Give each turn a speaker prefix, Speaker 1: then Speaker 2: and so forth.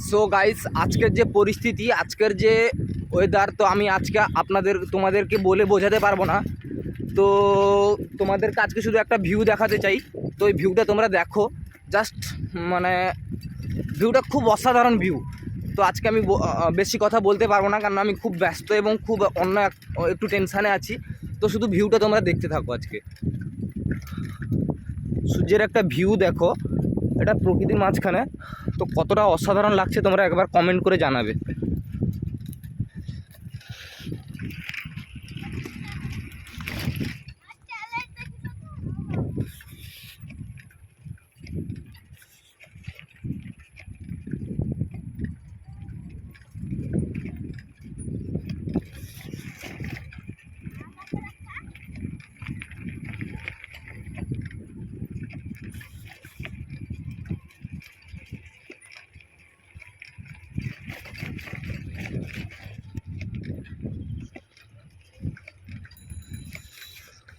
Speaker 1: So guys, আজকের যে পরিস্থিতি, আজকের যে ওয়েদার, তো আমি আজকে তোমাদেরকে বলে বোঝাতে পারবো না। তো তোমাদেরকে আজকে শুধু একটা ভিউ দেখাতে চাই। তো ওই ভিউটা তোমরা দেখো, জাস্ট মানে ভিউটা খুব অসাধারণ ভিউ। তো আজকে আমি বেশি কথা বলতে পারবো না, কারণ আমি খুব ব্যস্ত এবং খুব একটু টেনশানে আছি। তো শুধু ভিউটা তোমরা দেখতে থাকো। আজকে সূর্যের একটা ভিউ দেখো, এটা প্রকৃতির মাঝখানে। তো কতটা অসাধারণ লাগছে তোমরা একবার কমেন্ট করে জানাবে।